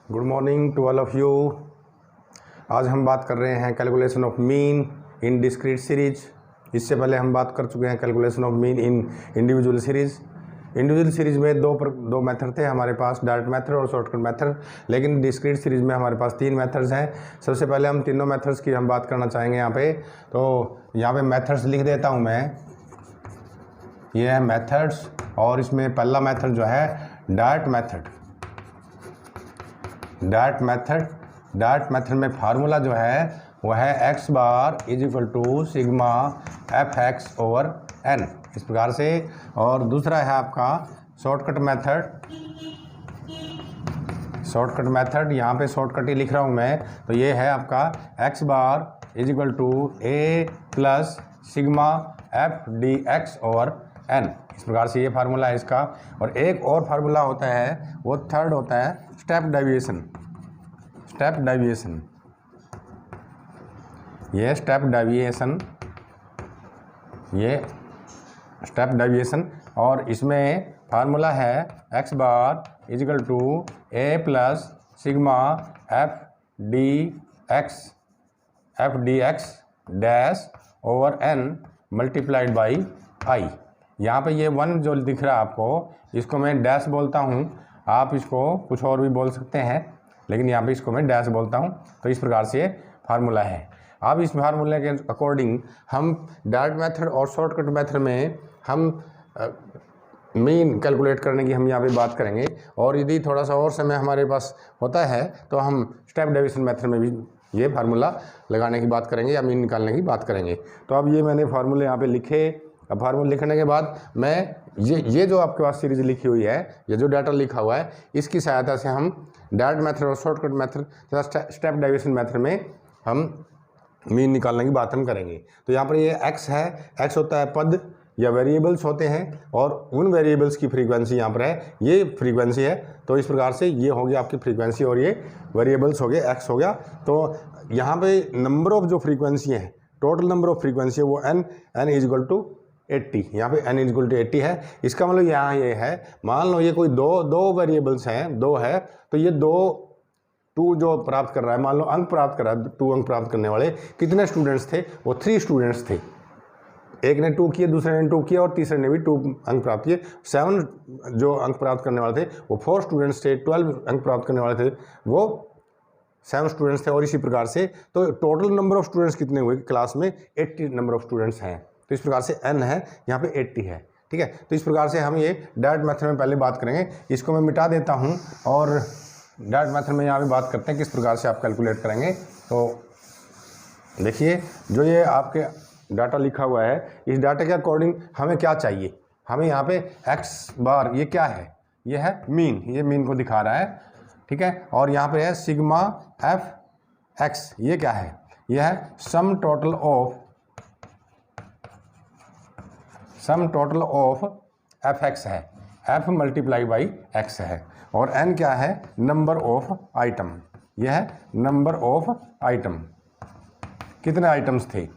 Good morning to all of you. आज हम बात कर रहे हैं calculation of mean in discrete series. इससे पहले हम बात कर चुके हैं calculation of mean in individual series. Individual series में दो मेथड थे हमारे पास, डायरेक्ट मेथड और शॉर्टकट मेथड। लेकिन डिस्क्रीट सीरीज में हमारे पास 3 मेथड्स हैं। सबसे पहले हम तीनों मेथड्स की हम बात करना चाहेंगे यहाँ पे। तो यहाँ पे मेथड्स लिख देता हूँ मैं, ये है मेथड्स। और इसमें पहला मेथड जो है डायरेक्ट मेथड। डायरेक्ट मेथड में फार्मूला जो है वो है x bar is equal to sigma F X over n, इस प्रकार से। और दूसरा है आपका शॉर्टकट मेथड। यहाँ पे शॉर्टकट ही लिख रहा हूँ मैं। तो ये है आपका x bar is equal to a plus sigma F D x over n, इस प्रकार से ये फार्मूला है इसका। और एक और फार्मूला होता है, वो थर्ड होता है स्टेप डेविएशन। ये स्टेप डेविएशन और इसमें फार्मूला है x bar is equal to a plus sigma F D x dash over n multiplied by i। यहाँ पे ये 1 जो दिख रहा है आपको, इसको मैं डैश बोलता हूँ। आप इसको कुछ और भी बोल सकते हैं, लेकिन यहाँ पे इसको मैं डैश बोलता हूँ। तो इस प्रकार से फार्मूला है। अब इस फार्मूले के अकॉर्डिंग हम डायरेक्ट मेथड और शॉर्टकट मेथड में हम मीन कैलकुलेट करने की हम यहाँ पे बात करेंगे। और यदि थोड़ा सा और समय हमारे पास होता है तो हम स्टेप डेविएशन मेथड में भी ये फार्मूला लगाने की बात करेंगे या मीन निकालने की बात करेंगे। तो अब ये मैंने फार्मूले यहाँ पे लिखे। अब फार्मूला लिखने के बाद मैं ये जो आपके पास सीरीज लिखी हुई है, ये जो डाटा लिखा हुआ है, इसकी सहायता से हम डायरेक्ट मेथड और शॉर्टकट मेथड तथा स्टेप डेविएशन मेथड में हम मीन निकालने की बात हम करेंगे। तो यहाँ पर ये x है, x होता है पद या वेरिएबल्स होते हैं, और उन वेरिएबल्स की फ्रीक्वेंसी यहाँ पर है, ये फ्रीक्वेंसी है। तो इस प्रकार से ये हो गया आपकी फ्रीक्वेंसी और ये वेरिएबल्स हो गए, x हो गया। तो यहाँ पे नंबर ऑफ जो फ्रीक्वेंसी है, टोटल नंबर ऑफ फ्रीक्वेंसी है वो n इज इक्वल टू 80। यहाँ पे n इज इक्वल टू 80 है। इसका मतलब यहाँ ये है, मान लो ये कोई दो वेरिएबल्स हैं, 2 है, तो ये 2 जो प्राप्त कर रहा है, मान लो अंक प्राप्त कर रहा है, 2 अंक प्राप्त करने वाले कितने स्टूडेंट्स थे? वो 3 स्टूडेंट्स थे। एक ने 2 किए, दूसरे ने 2 किया और तीसरे ने भी 2 अंक प्राप्त किए। 7 जो अंक प्राप्त करने वाले थे वो 4 स्टूडेंट्स थे। 12 अंक प्राप्त करने वाले थे वो 7 स्टूडेंट्स थे। और इसी प्रकार से तो टोटल नंबर ऑफ स्टूडेंट्स कितने हुए क्लास में? 80 नंबर ऑफ स्टूडेंट्स हैं। तो इस प्रकार से n है, यहाँ पे 80 है। ठीक है, तो इस प्रकार से हम ये डायरेक्ट मेथड में पहले बात करेंगे। इसको मैं मिटा देता हूँ और डायरेक्ट मेथड में यहाँ पे बात करते हैं किस प्रकार से आप कैलकुलेट करेंगे। तो देखिए, जो ये आपके डाटा लिखा हुआ है, इस डाटा के अकॉर्डिंग हमें क्या चाहिए? हमें यहाँ पे x बार, ये क्या है? ये है मीन, ये मीन को दिखा रहा है। ठीक है, और यहाँ पे है सिग्मा एफ एक्स, ये क्या है? यह है sum total of F x है, एफ मल्टीप्लाई बाई एक्स है। और n क्या है? Number of item. यह है नंबर ऑफ आइटम, कितने आइटम्स थे,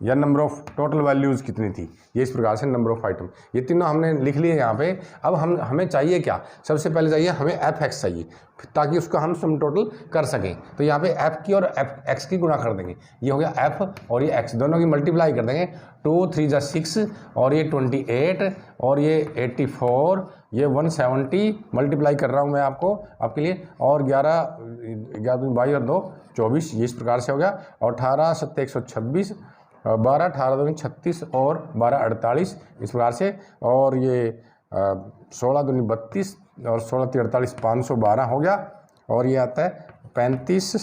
या नंबर ऑफ टोटल वैल्यूज़ कितनी थी। ये इस प्रकार से नंबर ऑफ आइटम, ये तीनों हमने लिख लिए यहाँ पे। अब हमें चाहिए क्या? सबसे पहले चाहिए हमें एफ एक्स चाहिए, ताकि उसका हम सम टोटल कर सकें। तो यहाँ पे एफ की और एफ एक्स की गुणा कर देंगे। ये हो गया एफ और ये एक्स, दोनों की मल्टीप्लाई कर देंगे। 2 3 जा 6 और ये 28 और ये 84, ये 170 मल्टीप्लाई कर रहा हूँ मैं आपके लिए। और 11 22 और 2 24, ये इस प्रकार से हो गया। और 18 7 126, 12 18 2 36 और 12 48, इस प्रकार से। और ये 16 2 32 और 16 3 48, 512 हो गया। और ये आता है 35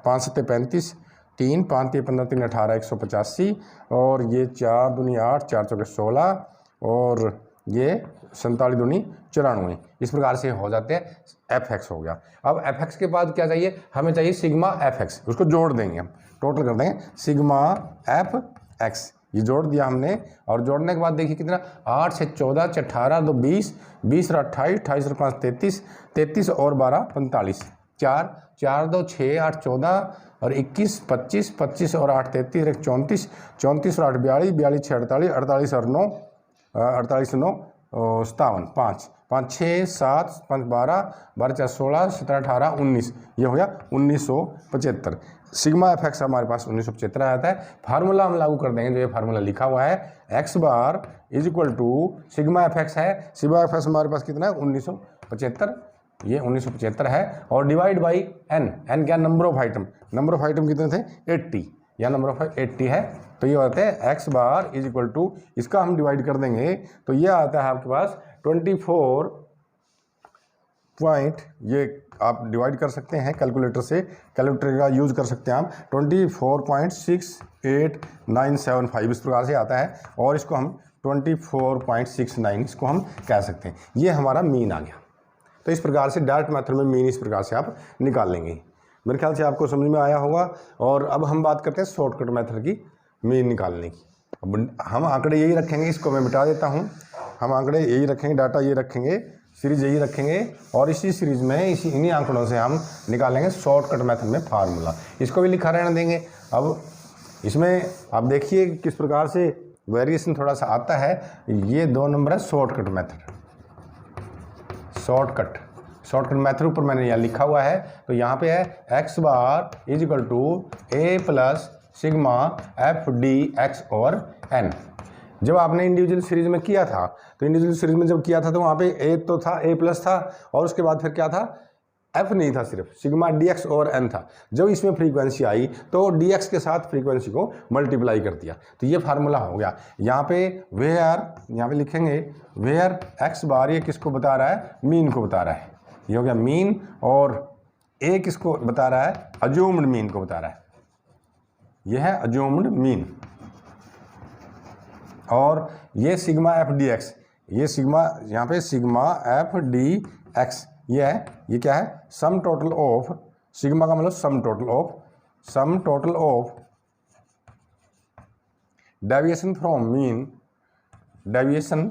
5 7 35, 3 5 3 15 3 18 185, और ये 4 2 8 4 4 16, और ये 47 2 94, इस प्रकार से हो जाते हैं। एफ एक्स हो गया। अब एफ एक्स के बाद क्या चाहिए? हमें चाहिए सिग्मा एफ एक्स, उसको जोड़ देंगे हम, टोटल कर देंगे सिग्मा एफ एक्स, ये जोड़ दिया हमने। और जोड़ने के बाद देखिए कितना, 8 से 14 से 18 2 20 20 और 28 28 और 5 33 33 और 12 45, 4 4 2 6 8 14 और 21 25 25 और 8 33 34 34 और 8 42 42 6 48 48 और 9 48 9 57 5, 5 6 7 5 12 12 16 17 18 19, ये हो गया 1975। सिग्मा एफ एक्स हमारे पास 1975 आता है। फार्मूला हम लागू कर देंगे, जो ये फार्मूला लिखा हुआ है x bar is equal to sigma F x है। सिग्मा एफ एक्स हमारे पास कितना है 1975, ये 1975 है, और डिवाइड बाई एन। एन क्या, number of item. Number of item कितने थे 80, या नंबर ऑफ 80 है, तो ये होते हैं x bar is equal to, इसका हम डिवाइड कर देंगे तो ये आता है आपके पास 24 पॉइंट, ये आप डिवाइड कर सकते हैं कैलकुलेटर से, कैलकुलेटर का यूज़ कर सकते हैं आप, 24.68975 इस प्रकार से आता है, और इसको हम 24.69 इसको हम कह सकते हैं। ये हमारा मीन आ गया। तो इस प्रकार से डायरेक्ट मेथड में मीन इस प्रकार से आप निकाल लेंगे। मेरे ख्याल से आपको समझ में आया होगा। और अब हम बात करते हैं शॉर्टकट मेथड की मीन निकालने की। अब हम आंकड़े यही रखेंगे, इसको मैं मिटा देता हूँ। हम आंकड़े यही रखेंगे, डाटा ये रखेंगे, सीरीज यही रखेंगे, और इसी सीरीज में इन्हीं आंकड़ों से हम निकालेंगे शॉर्टकट मेथड में फार्मूला। इसको भी लिखा रहने देंगे। अब इसमें आप देखिए किस प्रकार से वेरिएशन थोड़ा सा आता है। ये 2 नंबर है शॉर्टकट मेथड। शॉर्टकट मेथड ऊपर मैंने यहाँ लिखा हुआ है, तो यहाँ पे है x bar is equal to a plus sigma F D x और एन। जब आपने इंडिविजुअल सीरीज में किया था, तो इंडिविजुअल सीरीज में जब किया था तो वहाँ पे ए तो था, ए प्लस था, और उसके बाद फिर क्या था, एफ नहीं था, सिर्फ सिग्मा डी एक्स और एन था। जब इसमें फ्रीक्वेंसी आई तो डी एक्स के साथ फ्रीक्वेंसी को मल्टीप्लाई कर दिया, तो ये फार्मूला हो गया। यहाँ पे वेयर, यहाँ पे लिखेंगे वेयर एक्स बार, ये किसको बता रहा है, मीन को बता रहा है, ये हो गया मीन, और ए किसको बता रहा है, अज्यूम्ड मीन को बता रहा है, यह है अज्यूम्ड मीन। और ये सिग्मा एफ डी एक्स, ये सिग्मा, यहाँ पे सिग्मा एफ डी एक्स ये है, ये क्या है, सम टोटल ऑफ, सिग्मा का मतलब sum total of deviation from mean, deviation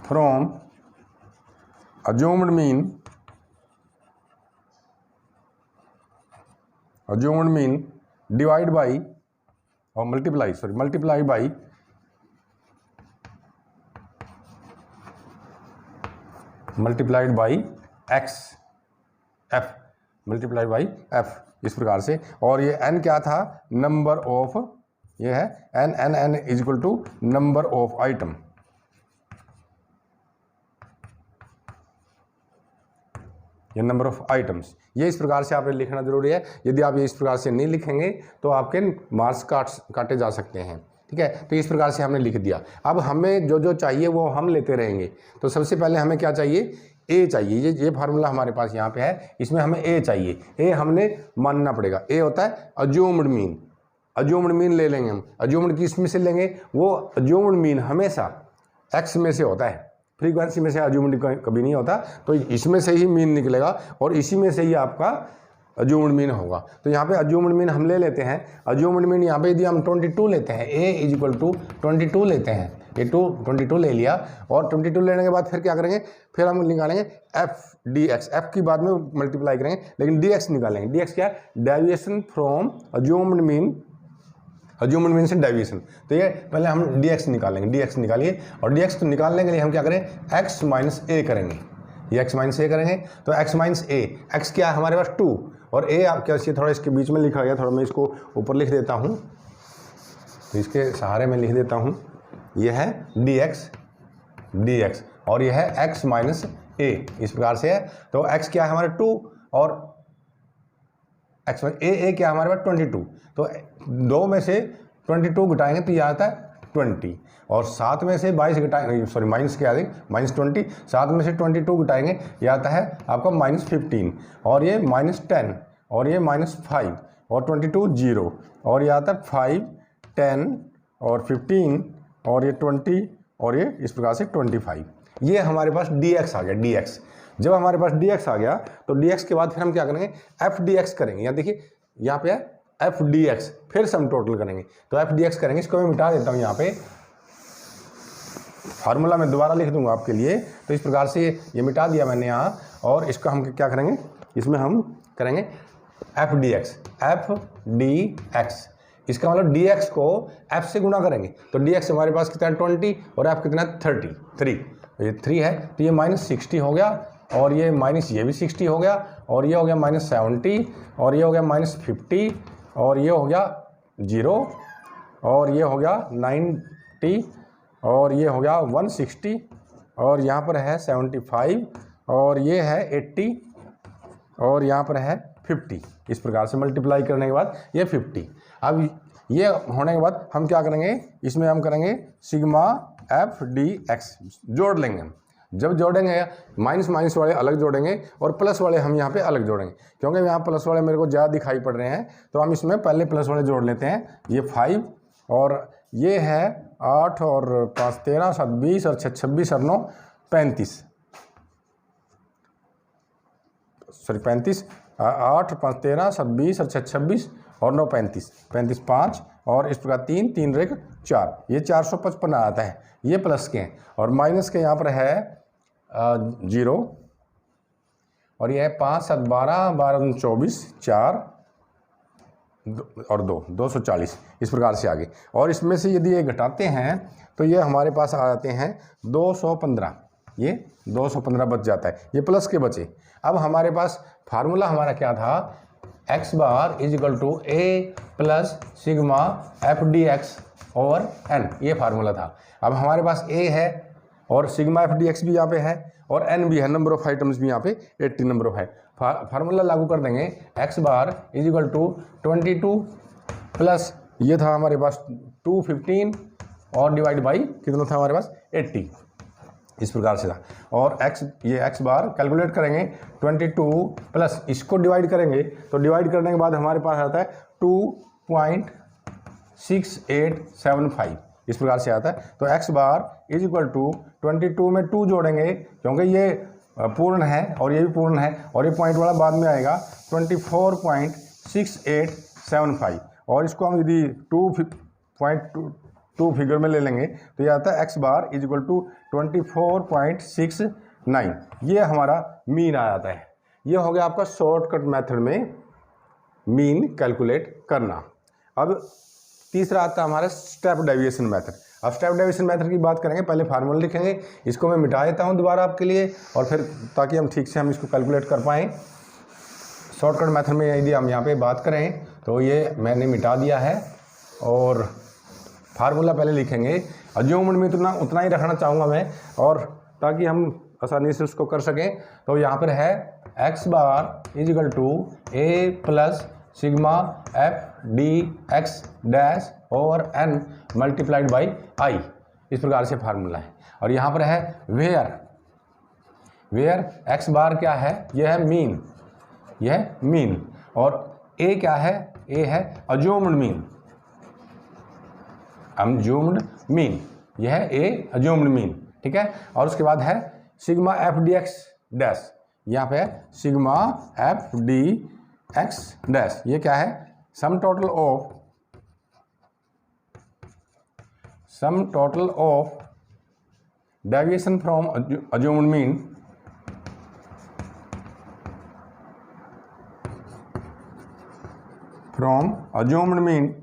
from assumed mean divide by or multiply multiplied by x f, multiplied by f, इस प्रकार से। और ये n क्या था, नंबर ऑफ, ये है n is equal to number of item. ये नंबर ऑफ आइटम्स, ये इस प्रकार से आपने लिखना जरूरी है। यदि आप ये इस प्रकार से नहीं लिखेंगे तो आपके मार्क्स काटे जा सकते हैं, ठीक है। तो इस प्रकार से हमने लिख दिया। अब हमें जो जो चाहिए वो हम लेते रहेंगे। तो सबसे पहले हमें क्या चाहिए, ए चाहिए। ये फार्मूला हमारे पास यहाँ पे है, इसमें हमें ए चाहिए। ए हमने मानना पड़ेगा। ए होता है अज्यूम्ड मीन। अज्यूम्ड मीन ले लेंगे हम। अज्यूम्ड किस में से लेंगे, वो अज्यूम्ड मीन हमेशा एक्स में से होता है, फ्रीक्वेंसी में से अज्यूम्ड कभी नहीं होता। तो इसमें से ही मीन निकलेगा और इसी में से ही आपका अज्यूम्ड मीन होगा। तो यहाँ पे अज्यूम्ड मीन हम ले लेते हैं। अज्यूम्ड मीन यहाँ पे यदि हम 22 लेते हैं, ए इज इक्वल टू 22 लेते हैं, ये 22 ले लिया, और 22 लेने के बाद फिर क्या करेंगे, फिर हम निकालेंगे एफ डी एक्स। एफ की बाद में मल्टीप्लाई करेंगे, लेकिन डी एक्स निकालेंगे। डी एक्स क्या है, deviation from assumed mean, assumed mean से डेविएशन। तो ये पहले हम dx निकालेंगे, dx निकालिए। और dx को निकालने के लिए हम क्या करें, x माइनस ए करेंगे। ये x माइनस ए करेंगे, तो x माइनस ए, x क्या है हमारे पास 2, और a आप क्या, थोड़ा इसके बीच में लिखा गया, थोड़ा मैं इसको ऊपर लिख देता हूँ, तो इसके सहारे में लिख देता हूँ। ये है dx, और यह है x माइनस ए, इस प्रकार से है। तो x क्या है हमारे 2, और x में ए क्या हमारे पास 22। तो 2 में से 22 घटाएंगे तो ये आता है 20, और 7 में से 22 घटाएंगे, सॉरी माइनस क्या है, माइनस 20, 7 में से 22 घटाएंगे, ये आता है आपका माइनस 15, और ये माइनस 10, और ये माइनस 5, और 22 0, और ये आता है 5, 10 और 15, और ये 20, और ये इस प्रकार से 25। ये हमारे पास dx आ गया, dx। जब हमारे पास dx आ गया तो dx के बाद फिर हम क्या करेंगे, f dx करेंगे। यहाँ देखिए, यहाँ पे है f dx, फिर सम टोटल करेंगे। तो f dx करेंगे, इसको मैं मिटा देता हूँ। यहाँ पे फार्मूला मैं दोबारा लिख दूंगा आपके लिए। तो इस प्रकार से ये मिटा दिया मैंने यहाँ, और इसको हम क्या करेंगे, इसमें हम करेंगे f dx, इसका मतलब dx को f से गुना करेंगे तो dx हमारे पास कितना है 20 और f कितना है 33, तो ये 3 है, तो ये -60 हो गया और ये माइनस ये भी 60 हो गया और ये हो गया -70 और ये हो गया -50 और ये हो गया 0 और ये हो गया 90 और ये हो गया 160 और यहाँ पर है 75 और ये है 80 और यहाँ पर है 50। इस प्रकार से मल्टीप्लाई करने के बाद ये 50। अब ये होने के बाद हम क्या करेंगे, इसमें हम करेंगे सिग्मा एफ डी एक्स जोड़ लेंगे। जब जोड़ेंगे माइनस माइनस वाले अलग जोड़ेंगे और प्लस वाले हम यहाँ पे अलग जोड़ेंगे, क्योंकि यहाँ प्लस वाले मेरे को ज़्यादा दिखाई पड़ रहे हैं तो हम इसमें पहले प्लस वाले जोड़ लेते हैं। ये 5 और ये है 8 और 5 13 7 20 और 6 26 और 9 35 8 5 13 7 20 और 6 26 और 9 35 35 5 और इस प्रकार 3 3 रेख 4, ये 455 आता है। ये प्लस के हैं और माइनस के यहाँ पर है 0 और ये है 5 7 12 12 24 4 और 2 240 इस प्रकार से आगे। और इसमें से यदि ये घटाते हैं तो ये हमारे पास आ जाते हैं 215, ये 215 बच जाता है, ये प्लस के बचे। अब हमारे पास फार्मूला हमारा क्या था, x bar is equal to a plus sigma F D x over n, ये फार्मूला था। अब हमारे पास a है और सिग्मा एफ डी एक्स भी यहाँ पे है और n भी है, नंबर ऑफ आइटम्स भी यहाँ पे 80 नंबर ऑफ है। फार्मूला लागू कर देंगे, x bar is equal to 22 plus ये था हमारे पास 215 और डिवाइड बाई कितना था हमारे पास 80, इस प्रकार से था। और ये x बार कैलकुलेट करेंगे 22 प्लस इसको डिवाइड करेंगे तो डिवाइड करने के बाद हमारे पास आता है 2.6875, इस प्रकार से आता है। तो x bar is equal to 22 में 2 जोड़ेंगे क्योंकि ये पूर्ण है और ये भी पूर्ण है और ये पॉइंट वाला बाद में आएगा 24.6875 और इसको हम यदि 2 फिगर में ले लेंगे तो ये आता है x bar is equal to 24.69, ये हमारा मीन आ जाता है। ये हो गया आपका शॉर्टकट मेथड में मीन कैलकुलेट करना। अब तीसरा आता है हमारा स्टेप डेविएशन मेथड। अब स्टेप डेविएशन मेथड की बात करेंगे, पहले फार्मूला लिखेंगे, इसको मैं मिटा देता हूँ दोबारा आपके लिए और फिर ताकि हम ठीक से हम इसको कैलकुलेट कर पाएँ। शॉर्टकट मेथड में यदि हम यहाँ पे बात करें तो ये मैंने मिटा दिया है और फार्मूला पहले लिखेंगे। अज्यूम्ड में उतना ही रखना चाहूँगा मैं और ताकि हम आसानी से उसको कर सकें। तो यहाँ पर है x bar is equal to a plus sigma F D x dash over n multiplied by i, इस प्रकार से फार्मूला है। और यहाँ पर है वेयर x बार क्या है, यह है मीन, यह है मीन और a क्या है, a है अज्यूम्ड मीन, अज्यूम्ड मीन, यह है a अज्यूम्ड मीन, ठीक है। और उसके बाद है sigma F D x dash, यहाँ पे है sigma F D x dash, ये क्या है sum total of deviation from assumed mean from assumed mean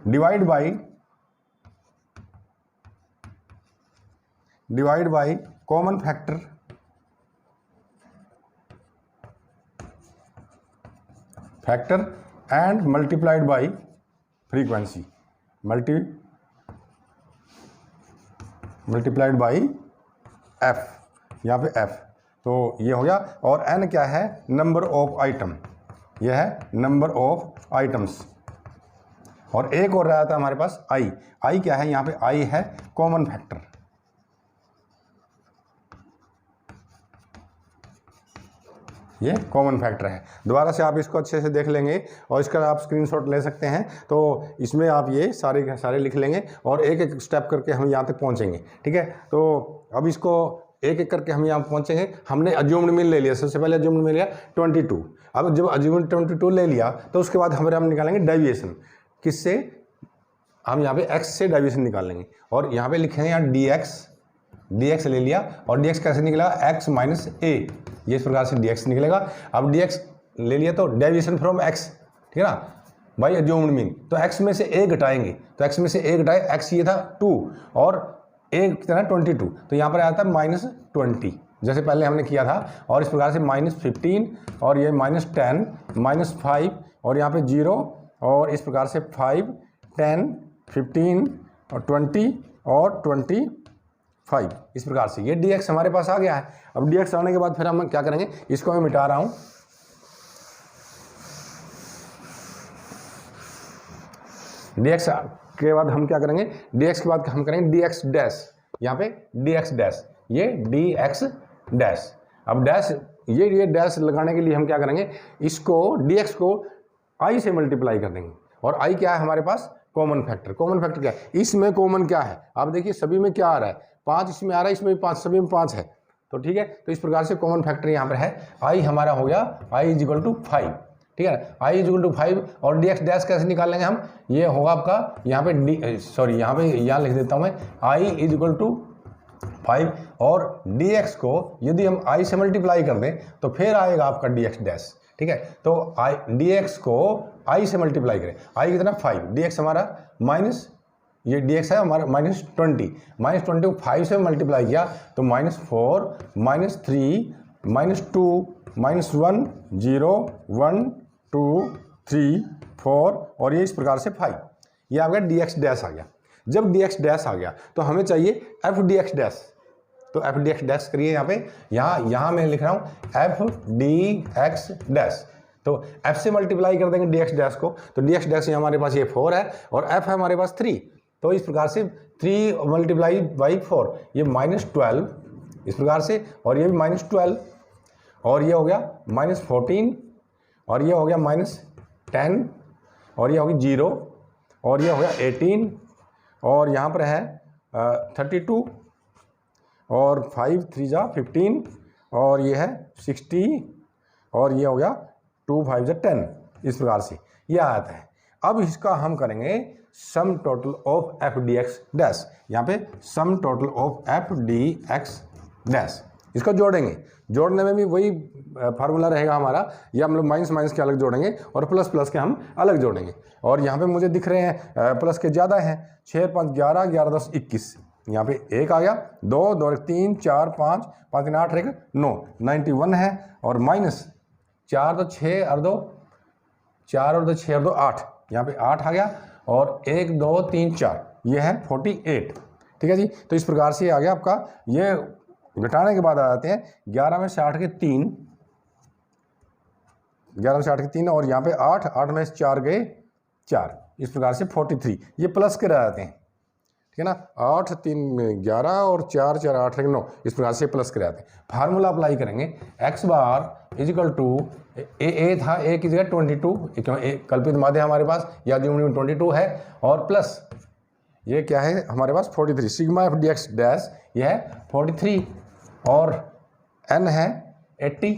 divide by common factor and multiplied by frequency, multiplied by f, यहाँ पे f, तो ये हो गया। और n क्या है, नंबर ऑफ आइटम, यह है नंबर ऑफ आइटम्स। और एक और रहा था हमारे पास i क्या है, यहाँ पे i है कॉमन फैक्टर, ये कॉमन फैक्टर है। दोबारा से आप इसको अच्छे से देख लेंगे और इसका आप स्क्रीनशॉट ले सकते हैं, तो इसमें आप ये सारे लिख लेंगे और एक एक स्टेप करके हम यहाँ तक पहुँचेंगे, ठीक है। तो अब इसको एक एक करके हम यहाँ पहुँचेंगे। हमने अज्यूम्ड मीन ले लिया, सबसे पहले अज्यूम्ड मीन लिया 22। अब जब अज्यूम्ड 22 ले लिया तो उसके बाद हम निकालेंगे डेविएशन, किससे, हम यहाँ पे x से डेविएशन निकाल लेंगे और यहाँ पे लिखेंगे यहाँ dx dx ले लिया और dx कैसे निकलेगा, x माइनस ए, ये इस प्रकार से dx निकलेगा। अब dx ले लिया तो डेविएशन फ्रॉम x, ठीक है ना भाई, अज्यूम्ड मीन, तो x में से a घटाएंगे, तो x में से a घटाए, x ये था 2 और a कितना 22, तो यहाँ पर आया था -20 जैसे पहले हमने किया था, और इस प्रकार से -15 और ये -10 -5 और यहाँ पे 0 और इस प्रकार से 5 10 15 और 20 और 25, इस प्रकार से ये dx हमारे पास आ गया है। अब dx आने के बाद फिर हम क्या करेंगे, इसको मैं मिटा रहा हूँ, dx के बाद हम क्या करेंगे, dx के बाद हम करेंगे dx डैश, यहाँ पे dx डैश, ये dx डैश। अब डैश ये डैश लगाने के लिए हम क्या करेंगे, इसको dx को i से मल्टीप्लाई कर देंगे, और i क्या है हमारे पास, कॉमन फैक्टर। कॉमन फैक्टर क्या है, इसमें कॉमन क्या है, आप देखिए सभी में क्या आ रहा है, 5 इसमें आ रहा है, इसमें भी 5, सभी में 5 है, तो ठीक है, तो इस प्रकार से कॉमन फैक्टर यहाँ पर है, i हमारा हो गया i = 5, ठीक है, i = 5 और dx डैश कैसे निकालेंगे हम, ये होगा आपका यहाँ पे यहाँ लिख देता हूँ मैं, i = 5 और dx को यदि हम i से मल्टीप्लाई कर दें तो फिर आएगा आपका dx डैश, ठीक है, तो dx को i से मल्टीप्लाई करें, i कितना 5, dx हमारा माइनस, ये dx है हमारा -20 को 5 से मल्टीप्लाई किया तो -4 -3 -2 -1 0 1 2 3 4 और ये इस प्रकार से 5, ये आ गया dx डैश आ गया। जब dx डैश आ गया तो हमें चाहिए f dx डैश, तो f dx डैश करिए, यहाँ मैं लिख रहा हूँ f dx डैश, तो f से मल्टीप्लाई कर देंगे dx डैश को, तो dx डैश हमारे पास ये 4 है और f है हमारे पास 3, तो इस प्रकार से 3 × 4 ये -12 इस प्रकार से, और ये भी -12 और ये हो गया -14 और ये हो गया -10 और ये हो गया 0 और ये हो गया 18 और यहाँ पर है 32 और 5 3 जा 15 और ये है 60 और ये हो गया 2 5 जा 10, इस प्रकार से ये आता है। अब इसका हम करेंगे sum total of f dx dash, यहाँ पे sum total of f dx dash, इसको जोड़ेंगे, जोड़ने में भी वही फार्मूला रहेगा हमारा, या हम लोग माइनस के अलग जोड़ेंगे और प्लस के हम अलग जोड़ेंगे, और यहाँ पे मुझे दिख रहे हैं प्लस के ज़्यादा हैं, 6 5 11 11 10 21, यहाँ पे 1 आ गया, 2 2 3 4 5 5 3 8 1 9 91 है, और माइनस 4 2 6 और 2 4 और 2 6 और 2 8, यहाँ पे 8 आ गया, और 1 2 3 4 ये है 48, ठीक है जी। तो इस प्रकार से आ गया आपका, ये घटाने के बाद आ जाते हैं 11 में से 8 के 3, 11 में से 8 के 3 और यहाँ पे 8 8 में से 4 गए 4, इस प्रकार से 43, ये प्लस के रह जाते हैं, ठीक है ना, 8 3 11 और 4 4 8 9, इस प्रकार से प्लस के रहते हैं। फार्मूला अप्लाई करेंगे, x बार = a था, a की जगह 22, क्यों कल्पित माध्य हमारे पास, या जो 22 है, और प्लस ये क्या है हमारे पास 43, सिग्मा f dx डैश ये है 43 और n है 80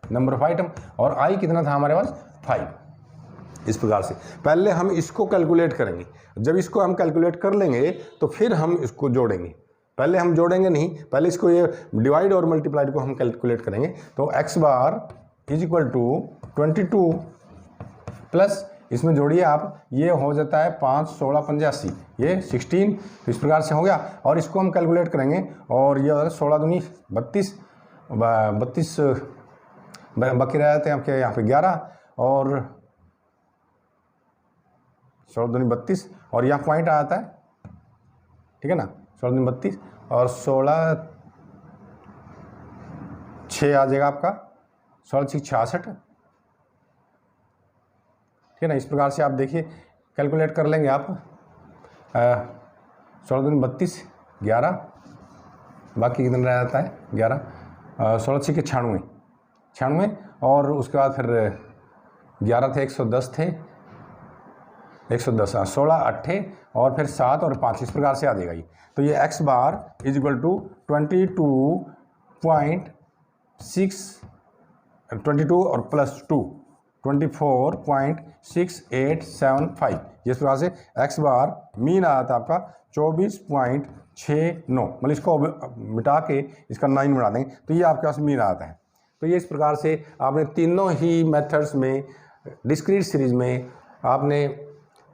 नंबर ऑफ आइटम, और i कितना था हमारे पास 5, इस प्रकार से पहले हम इसको कैलकुलेट करेंगे, जब इसको हम कैलकुलेट कर लेंगे तो फिर हम इसको जोड़ेंगे, पहले हम जोड़ेंगे नहीं, पहले इसको ये डिवाइड और मल्टीप्लाइड को हम कैलकुलेट करेंगे, तो x बार = 22 प्लस इसमें जोड़िए आप, ये हो जाता है 5 16 85, ये 16, इस प्रकार से हो गया, और इसको हम कैलकुलेट करेंगे, और ये 16 दूनी 32 बाकी रह जाते हैं आपके यहाँ पे 11 और 16 दूनी 32 और यहाँ पॉइंट आ जाता है, ठीक है ना, 16 दूनी 32 और 16 6 आ जाएगा आपका, 16 6 66, ठीक है ना, इस प्रकार से आप देखिए कैलकुलेट कर लेंगे आप, 16 दूनी 32 11 बाकी कितना रह जाता है 11, 16 6 के 96 और उसके बाद फिर 11 थे 110 थे 110 16 8 और फिर 7 और 5, इस प्रकार से आ जाएगा ये। तो ये x बार = 22 और प्लस 2 24.6875, इस प्रकार से x बार मीन आया था आपका 24.69, मतलब इसको मिटा के इसका 9 बना देंगे तो ये आपके पास मीन आता है। तो ये इस प्रकार से आपने तीनों ही मेथड्स में, डिस्क्रीट सीरीज में आपने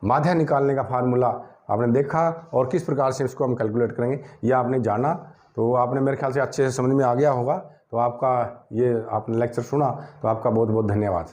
माध्य निकालने का फार्मूला आपने देखा और किस प्रकार से इसको हम कैलकुलेट करेंगे ये आपने जाना। तो आपने मेरे ख्याल से अच्छे से समझ में आ गया होगा। तो आपका ये आपने लेक्चर सुना तो आपका बहुत बहुत धन्यवाद।